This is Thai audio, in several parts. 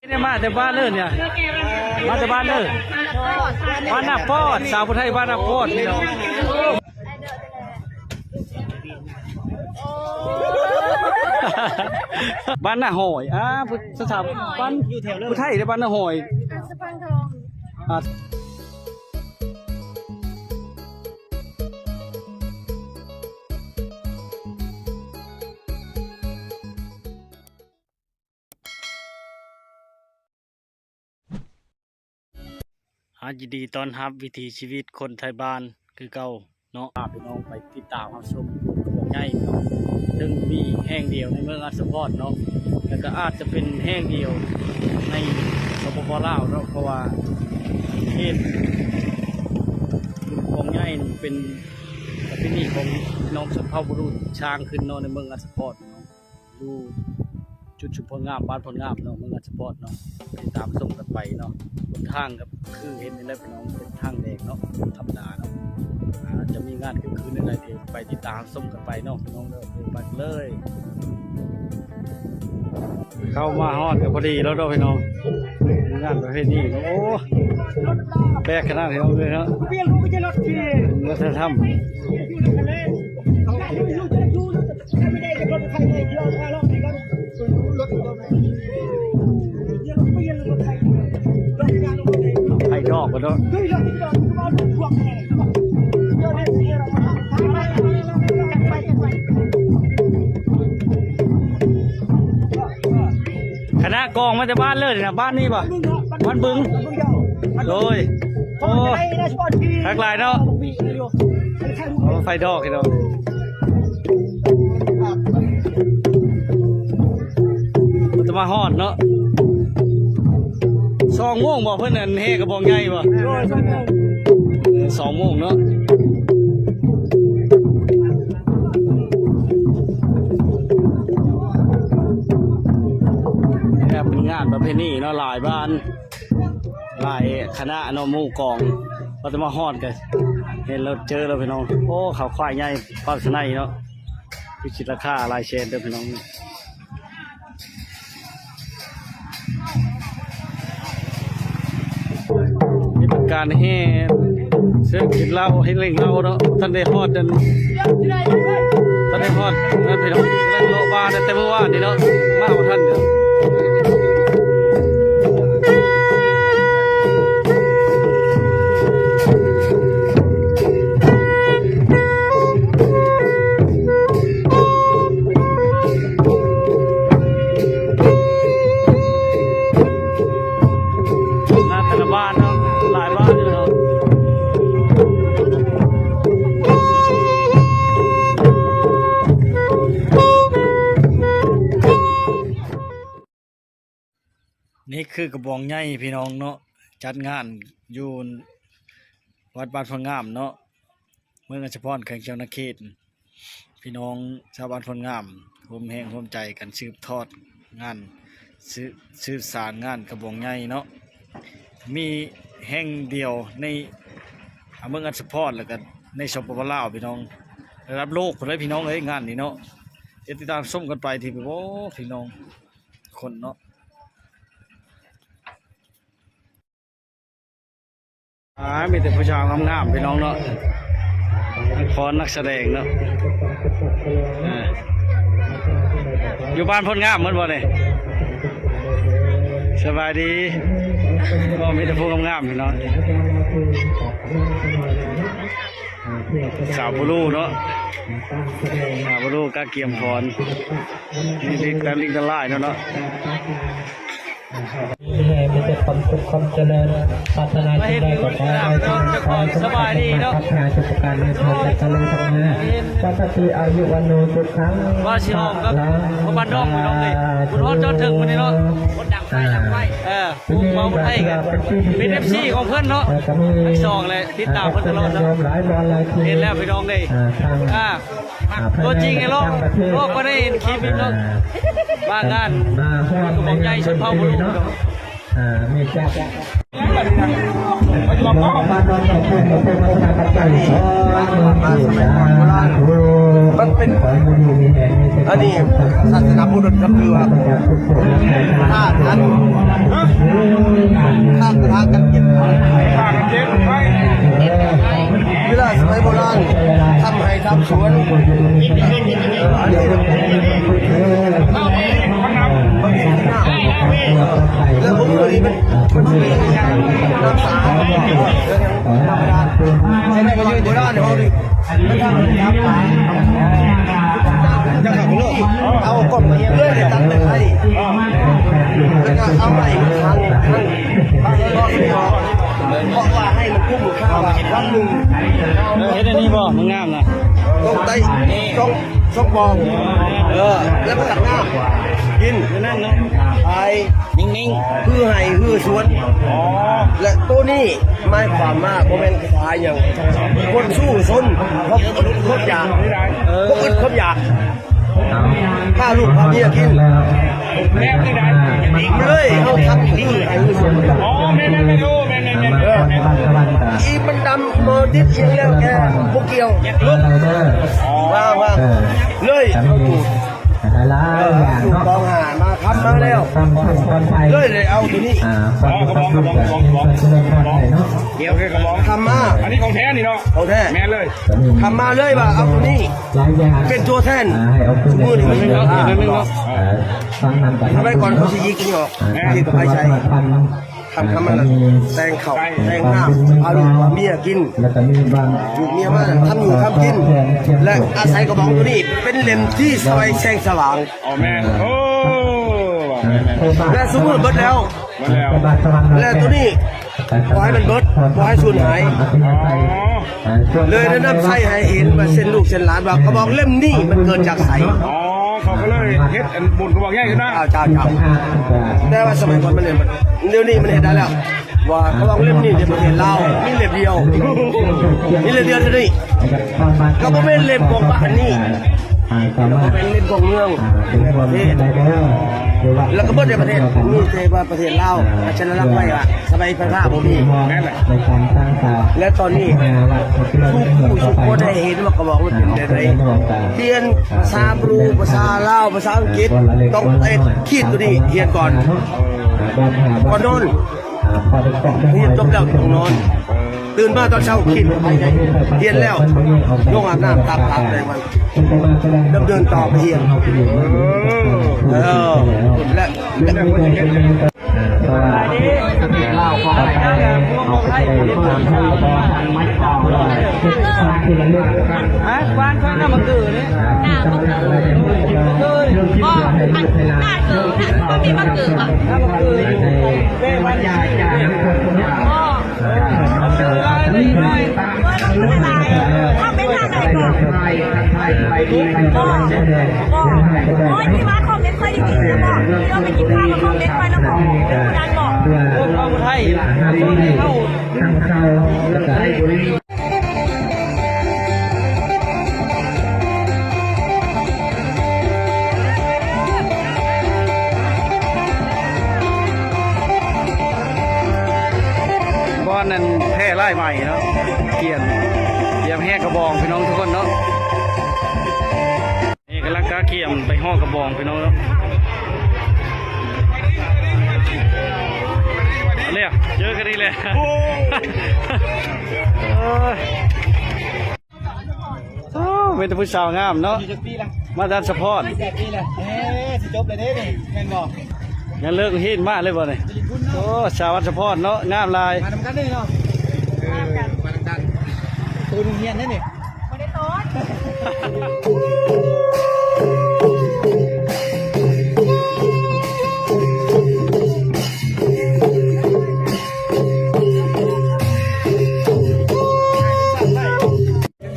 นี่มาแต่บ้านเลยเนี่ยมาแต่บ้านเลยบ้านนาปอดสาวผู้ไทยบ้านนาปอดนี่เนาะบ้านนาหอยสถาบันอยู่แถวผู้ไทยในบ้านนาหอยสะพานทองยินดีต้อนรับวิถีชีวิตคนไทยบ้านคือเก่าเนาะพี่น้องไปติดตามรับชมของใหญ่เนาะซึ่งมีแห่งเดียวในเมืองอัสสพรเนาะแล้วก็อาจจะเป็นแห่งเดียวในสปปลาวเนาะเพราะว่าเขตของใหญ่เป็นประเพณีของน้องชนเผ่าบุรุษช้างขึ้นเนาะในเมืองอัสสพรเนาะดูจุดชุมพลงามบ้านพลงามเนาะเมืองอัสสพรเนาะติดตามชมกันไปเนาะบนทางกับคือเห็นในเรื่องพี่น้องเป็นทางแดงเนาะธรรมดาเนาะจะมีงานคืนในอะไรเดี๋ยวไปติดตามชมกันไปเนาะพี่น้องเด้อไปเลยเข้ามาฮอดกันพอดีแล้วเนาะพี่น้องงานประเภทนี้โอ้แปลกขนาดนี้เลยเนาะวัฒนธรรมไผ่ดอกกันเนาะคณะกองมาจากบ้านเลยนะบ้านนี้ป่ะบ้านบึงโดยโอ้ทักลายเนาะไฟดอกเนาะมันจะมาฮอดเนาะ2 โมงบอกเพื่อนนั่นเฮกระบอกใหญ่ป่ะ2 โมงเนาะเป็นงานประเพณีเนาะหลายบ้านหลายคณะเนาะหมู่กองเราจะมาฮอดกันเห็นเราเจอเราพี่น้องโอ้เขาควายใหญ่ความสนายเนาะพิชิตราคาลายเชนเด้อพี่น้องนี่เป็นการแห่เสื้อกินเหล้าให้เล่งเหล้าเนาะท่านได้ฮอดนั่นท่านได้ฮอดนั่นพี่น้องกำลังโลบาแต่เมื่อวานนี่เนาะมากกว่าท่านเนาะนี่คือกระบองใหญ่พี่น้องเนาะจัดงานอยู่วัดบ้านพลงามเนาะเมืองอัสสพรแข่งเจ้านาเขตพี่น้องชาวบ้านพลงามร่วมแห่งร่วมใจกันสืบทอดงานสืบสานงานกระบองใหญ่เนาะมีแห่งเดียวในเมืองอัสสพรแล้วก็ในสปปลาวพี่น้องระดับโลกคนเลยพี่น้องเอ้ยงานนี้เนาะติดตามชมกันไปที่โอ้พี่น้องคนเนาะมีแต่ผู้ชายงามๆพี่น้องเนาะพอนักแสดงเนาะอยู่บ้านพ้นงามเหมือนบ่เนี่ยสบายดีก็มีแต่ผู้งามๆพี่น้องสาวบุรุษเนาะสาวบุรุษกาเกียมพรนี่ลิงกันไล่เนาะให้มีแต่ความสุขความเจริญพัฒนาสิ่งใดก็ขอให้ทุกคนสบายดีเนาะพัฒนาสุขการในทางการเจริญทางนี้วัฏฏีอายุวันโนสุขังว่าชิออกครับพบ้านดองพี่น้องเลยคุณพ่อเจ้าถึงวันนี้เนาะคนดังไฟผู้เมาไทยกันเป็นFCของเพื่อนเนาะ2เลยติดตามเพื่อนตลอดเนาะเห็นแล้วพี่น้องเลยตัวจริงไอ้โลกก็ได้เห็นคลิปเนาะมางานกระบอกใหญ่ชนเผ่าบุรุษมีแจ๊กบ้านนอนแต่เพื่อนเราเป็นประชาปัจจัยมันเป็นอันนี้ศาสนาพุทธก็คือว่าถ้าท่าน ำสวนแล้วผมเลยมันมีน้ำสาวธรรมดาใช่ไหมก็ยืนอยู่ด้านเดี๋ยวดิจะขับรถเอาก้นมาเรื่อยๆตั้งแต่ไทยแล้วก็เอาไปทางเพราะว่าให้มันคุ้มค่าวันหนึ่ง เฮ็ดอันนี้บ่มันงามนะ ต้องไต่ต้องซกบองแล้วก็ตักน้ำกิน นั่นเนาะ ไอ้นิ่งๆเพื่อให้เพื่อสวนและตัวนี้ไม่ความมากเพราะเป็นควายอย่างคนสู้ซนเพราะคนอยากพวกอึดคนอยากถ้าลูกพาเมียกินเลยเขาทำที่ไอ้สวนอีมันดำโมดิฟเองแล้วแกพวกเกี่ยวลุกว่าเลยเขาถูกถูกกองหามาคับมาแล้วเลยเอาตัวนี้เดี๋ยวแค่กระบอกทำมาอันนี้ของแท้นี่เนาะของแท้แม่เลยทำมาเลยว่าเอาตัวนี้เป็นตัวแทนมือหนึ่งมันเนาะทำไมก่อนเขาจะยิงกันออกที่กับไอ้ชัยทำมันแตงเข่าแตงหน้าเอาลูกเมียกินลูกเมียมาทำอยู่ทำกินและอาศัยกระบอกตัวนี้เป็นเล่มที่ซอยแสงสว่างแม่โอ้และสมมติเบิดแล้วและตัวนี้ปล่อยมันเบิดปล่อยสูญหายเลยแนะนำใส่ให้เห็นว่าเส้นลูกเส้นหลานว่ากระบอกเล่มนี้มันเกิดจากใสเขาก็เลยเฮ็ดบุญกระบอกใหญ่ขึ้นนะเจ้าแต่ว่าสมัยก่อนมันเล่นเดี๋ยวนี้มันเห็นได้แล้วว่าเขาบอกเล่มนี้ในประเทศลาวมีเล่มเดียวมีเล่มเดียวเท่านี้ก็ไม่เป็นเล่มของบ้านนี่เป็นเล่มของเมืองประเทศแล้วก็เมื่อในประเทศมีเทว่าประเทศลาวชนะรักไว้ว่าสมัยพระราชมีและตอนนี้ทุกคนได้เห็นว่ากระบอกมันเป็นอะไรเรียนภาษาบรูภาษาลาวภาษาอังกฤษต้องขีดตัวนี้เรียนก่อนนอนเรียนจบแล้วต้องนอนตื่นมาตอนเช้าขีดเรียนแล้วลงอาบน้ำตามเลยวันดำเนินต่อไปเรียนและเล่าความอะไรเอาไปได้ตามที่บอกไม่ต่อเลยที่ระลึกบ้านข้างหน้ามันเกิดเนี่ยก็อันหน้าเกิดก็มีมันเกิดอ่ะเป็นวันใหญ่ใหญ่ก็ไม่ได้ถ้าเป็นทางไหนก็โอ้ยที่มาคอมเมนต์ค่อยดีๆนะบอกที่เราไปกินข้าวมาคอมเมนต์ค่อยแล้วบอกดันบอกเอาไทยเข้าบ้านนั้นแพร่ไล่ใหม่เนาะเกียนแห่กระบองพี่น้องทุกคนเนาะนี่กำลังกาเกียมไปห่อกระบองพี่น้องเนาะเนี่ยเยอะกันนี่เลยเป็นผู้สาวงามเนาะมาดันสปอร์ตจบเลยนี่แม่นบอกยังเลิกหินมากเลยบ่เนี่ยโอ้สาวสปอร์ตเนาะงามลายมาทำกันนี่เนาะมาทำกันตัวนึงเฮียนนี่ไม่ได้โต๊ด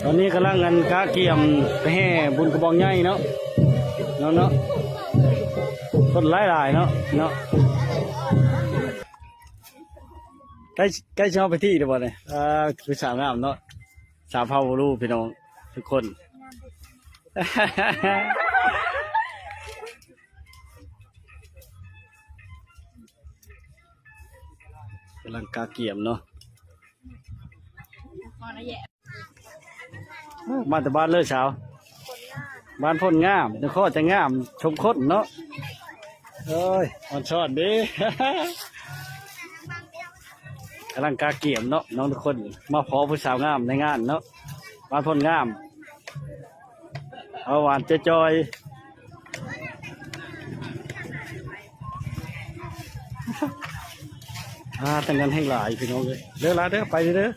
ตอนนี้กำลังงานกาเกียมไปแห่บุญกระบองใหญ่เนาะคนหลายๆเนาะใกล้ชอบไปที่เดี๋ยวบ่เนี่ยคือสาวงามเนาะสาวเผาลูกพี่น้องทุกคนกำลังกาเกียมเนาะบ้านแต่บ้านเลยสาวบ้านพ่นงามแต่ข้อจะงามชมคดเนาะเอ้ยอ่อนช้อนดิกำลังกาเกียมเนาะน้องทุกคนมาพอผู้สาวงามในงานเนาะบ้านพ่นงาม เอาหวานจอยตั้งกันให้หลายพี่น้องเลยเด้อละเด้อไปเด้อ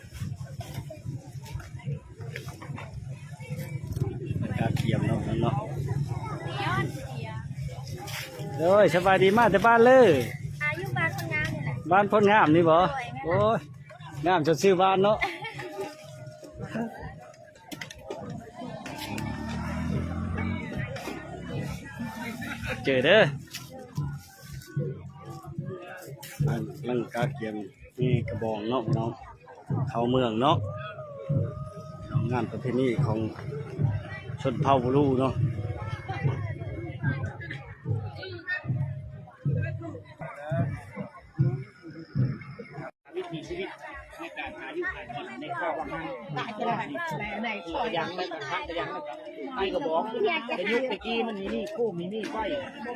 การเกี่ยมเนาะเนาะเอ้ยสบายดีมากแต่บ้านเลย อายุบ้านคนงามนี่แหละ บ้านพ้นงามนี่บ่โอ้ยงามจนซื้อบ้านเนาะเจอเด้อลังกาเกียมนี่กระบองเนาะน้องเขาเมืองเนาะงานประเพณีของชนเผ่าบุรุษเนาะวิถีชีวิตในการหาอยู่หากินในครอบครัวในยังไม่กระทั่งยังไม่กระบอกแต่ยุคตะกี้มันมีนี่คู่มีนี่ไฟ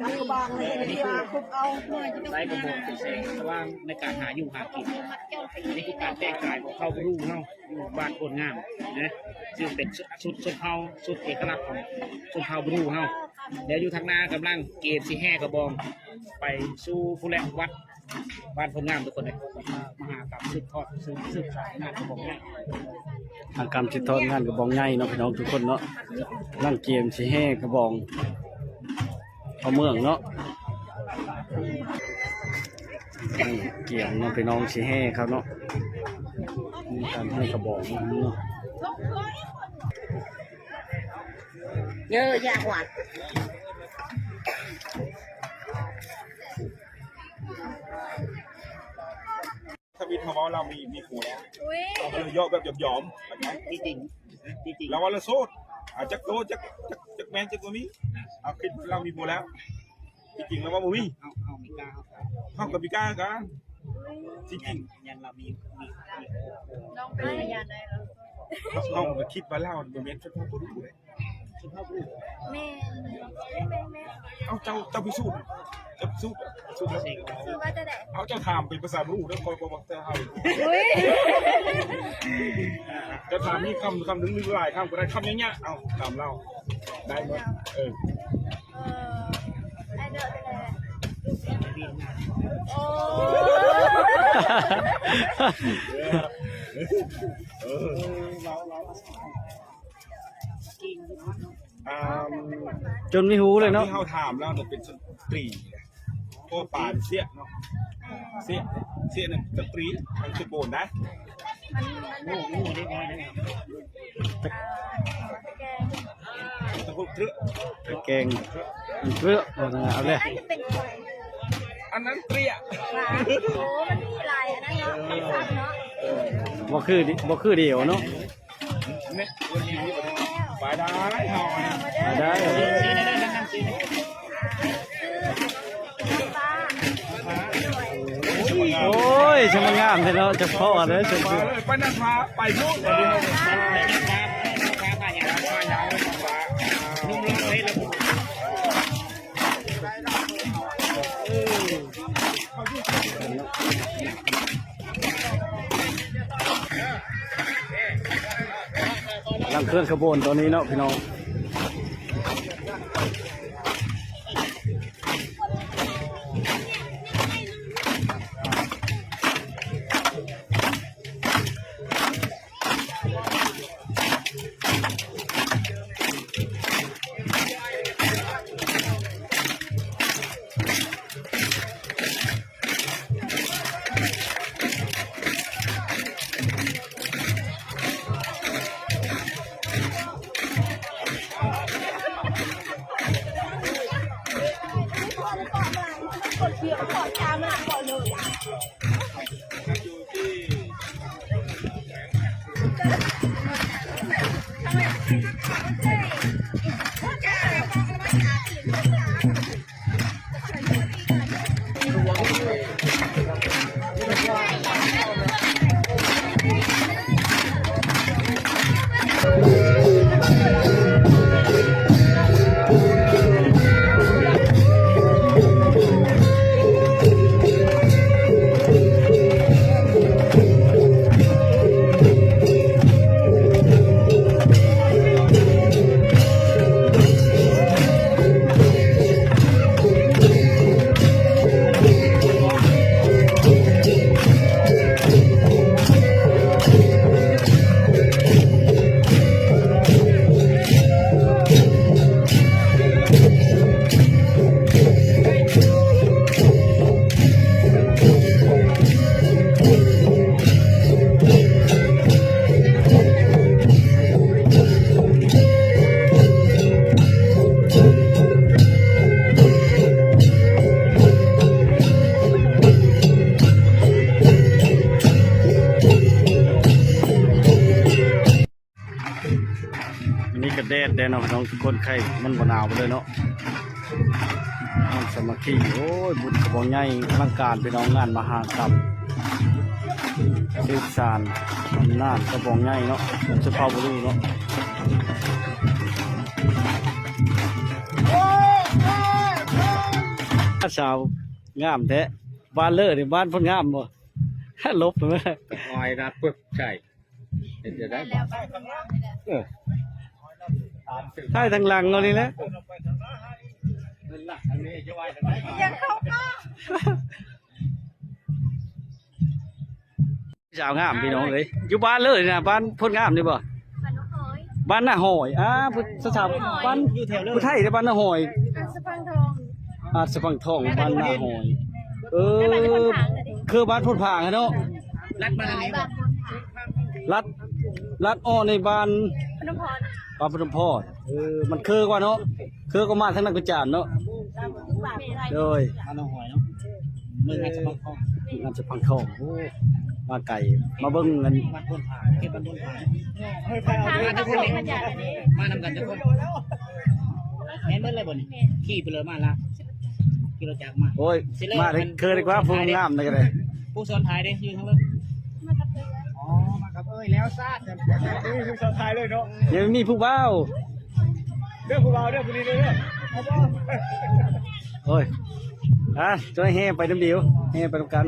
มันกระบอกเลยนี่คือไร้กระบอกเป็นแสงสว่างในการหาอยู่หากินนี่คือการแต่งกายของเขารู้เนาะอยู่บ้านคนงามนะซึ่งเป็นชุดชนเผ่าชุดเอกลักษณ์ของชนเผ่าบรูเฮาเดี๋ยวอยู่ทางหน้ากำลังเกณฑ์สิแห่กระบองไปสู่ผู้แลวัดบ้านคนงามทุกคนเลยมหากรรมสืบทอดสืบสายงานกระบอกเนี่ย ทางการสิทอดงานกระบองใหญ่เนาะพี่น้องทุกคนเนาะร่างเกมสิแห่กระบองเขาเมืองเนาะเกี่ยมเนาะพี่น้องสิแห่ครับเนาะมีการให้กระบองเนาะ เยอะยากหวาน ถ้าวิทย์เขาว่าเรามีผัวแล้ว อุ้ย เราก็เลยย่อแบบหยอมๆแบบนั้น จริงจริง เราว่าเราโสดอาจจะโตจักแมงจักตัวนี้เอาคิดเรามีผัวแล้วจริงๆแล้วว่าบ่มี เอามีกล้า เข้ากับพี่ก้ากันจริง ยันเรามี น้องเป็นพยานได้แล้ว ๆเขาก็คิดว่าเราบ่แม่นชนเผ่าบ่รู้เลย ชุดเท่ารูป แม่แม่ เอาเจ้าพิสูจน์แล้ว เสก คือว่าจะได้ เอาเจ้าถามเป็นภาษารู้แล้วคอยบอกเจ้าเฮา อุ้ย เจ้าถามนี่คำนึงหลายคำก็ได้คำเนี้ยเอาตามเราได้หมดไอเดอร์เลยโอ้จนไม่หูเลยเนาะ ที่เขาถามแล้วเนี่ยเป็นสตรีพวกป่านเสี้ยเนาะเสี้ยเนี่ยสตรีมันคือโบนนะ งูได้ไหม ตะกุกเถื่อ แกงเรือเอาเลย น่าจะเป็นคน อันนั้นเตรี้ย หมาโอ้มันมีลายอันนั้นเนาะสั้นเนาะ บ่คือเดียวเนาะ เนี่ยวันนี้ไปได้หอย ได้ ป้า โอ้ยชมงามเนาะจะพ่อเลยจะ มาเลยไปนั่งฟ้าไปนู่นวันนี้เราฟ้าฟ้าอย่างฟ้าอย่างฟ้านุ่มเลยแล้วลังเคลื่อนขบวนตัวนี้เนาะพี่น้อง แดนเนาะพี่น้องทุกคนไข่มันบ่หนาวไปเลยเนาะมันสามัคคีโอ้ยบุญกระบอกใหญ่อลังการพี่น้องงานมหากรรมสืบสานอำนาจกระบอกใหญ่เนาะสุภาพบุรุษเนาะสาวงามแท้บ้านเลิศนี่บ้านเพิ่นงามบ่ลบเลย หอยรัดปึ๊บใช่จะได้บ่ใช่ทางหลังเอานี่แหละ ยังเข้าก็ สาวงามพี่น้องเลยอยู่บ้านเลยนะบ้านเพิ่นงามนี่บ่ มันน้องหอย บ้านหน้าหอยพุทธสาวบ้านอยู่แถวผู้ไทยในบ้านหน้าหอย อันสะพังทอง สะพังทองบ้านหน้าหอยคือบ้านพุ่นผางเนาะ รัดมาแล้วนี่ รัดอ้อในบ้าน พนมพร บ้านพนมพรมันคือกว่าเนาะคือก็มาทั้งนักกุจานเนาะโดย มาน้องหอยเนาะมืองานสะพังทอง งานสะพังทองโอ้มาไก่มาเบิ่งเงิน บ้านพ้นผ่าเก็บบ้านพ้นผ่า ทางตะโกนมาจากนี่ มานำกันทุกคนแม่นเมื่อไรบ่นี่ขี่ไปเลยมาละขี่รถจักรมา โอ้ยมาเลยคือดีกว่าผู้งามเลยก็ได้ ผู้ซ้อนท้ายเด้ยืนทั้งเรื่อง มากับเรือ อ๋อมากับแล้วซาด ผู้ชายเลยเนาะ ยังมีผู้เบ้า เรื่องผู้บ่าวเรื่องผู้นี้เด้อ โอ้ยจะให้แห่ไปน้ำเดียวแห่ไปน้ำกัน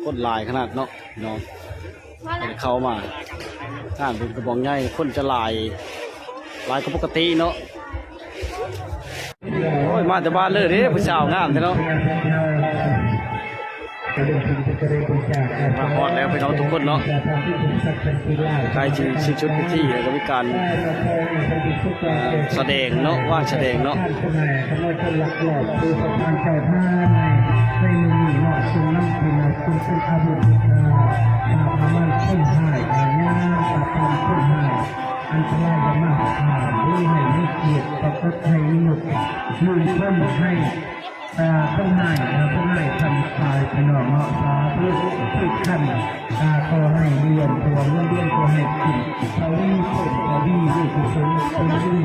คนหลายขนาดเนาะน้อง มาแล้ว เข้ามาอ่านเป็นกระบอกใหญ่คนจะหลายก็ปกติเนาะโอ้ยมาแต่บ้านเลยเด้ผู้สาวงามเนาะมาฮอดแล้วไปน้องทุกคนเนาะใครชื่อชุดพิธีแล้วก็มีการแสดงเนาะว่างแสดงเนาะ ไม่มีเหมาะสมน้ำพิมพ์คุณเป็นอาบุตรพามันขึ้นหายอาญาตาตามขึ้นหายอันตรายมากขาดด้วยให้ไม่เกียรติประพฤติให้หนุกมือเพิ่มให้ต้องให้ต้องให้ทำตายขนมเนาะสาธุทุกท่านขอให้เรียนตัวเรียนตัวให้กินเขาดีสุดเขาดีด้วยกุศลคนดี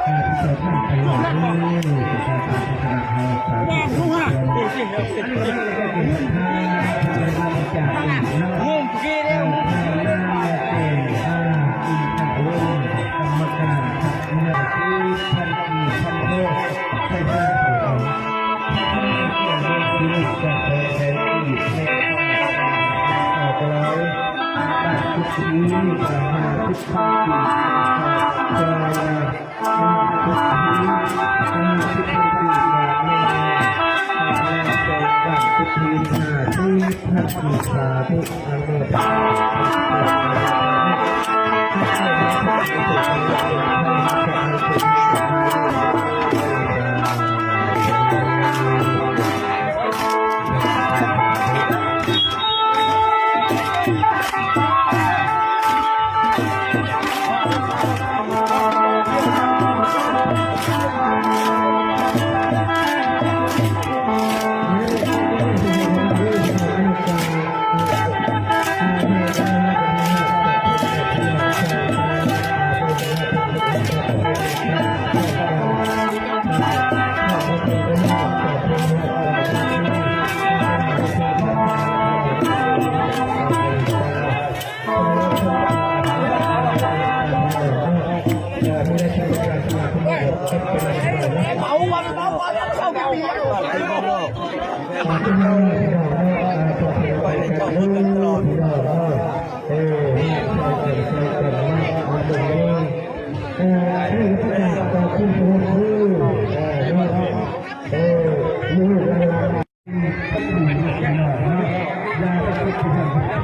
ที่จะท่านไปหมดเลยจะทำการพัฒนาสาธุมุ่งกี่เดียวกรรมการทักเนื้อที่พันกีพันโลกใช้ได้ของที่จะเปิดเผยที่ไม่ต้องต่อไปแล้วการทุกนี้จะหาทุกที่จะทุกที่ทุกที่ทุกทีที่ท่านศึกษาทุกอันโนไปในเจ้าพูดกันตลอด ที่ประกาศต่อคุณผู้ชมมือเวลาอย่าไปคิดถึง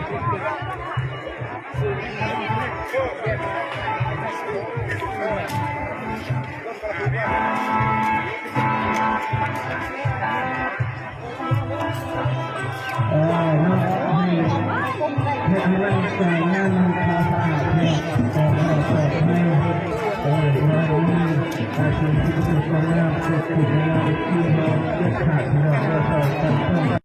ให้กำลังใจงานมันพาสะอาดเนี่ยแต่เราเปิดให้งานนี้การชมที่สุดงามสุดที่งามที่เราเลือกขาดที่เราเลือกกัน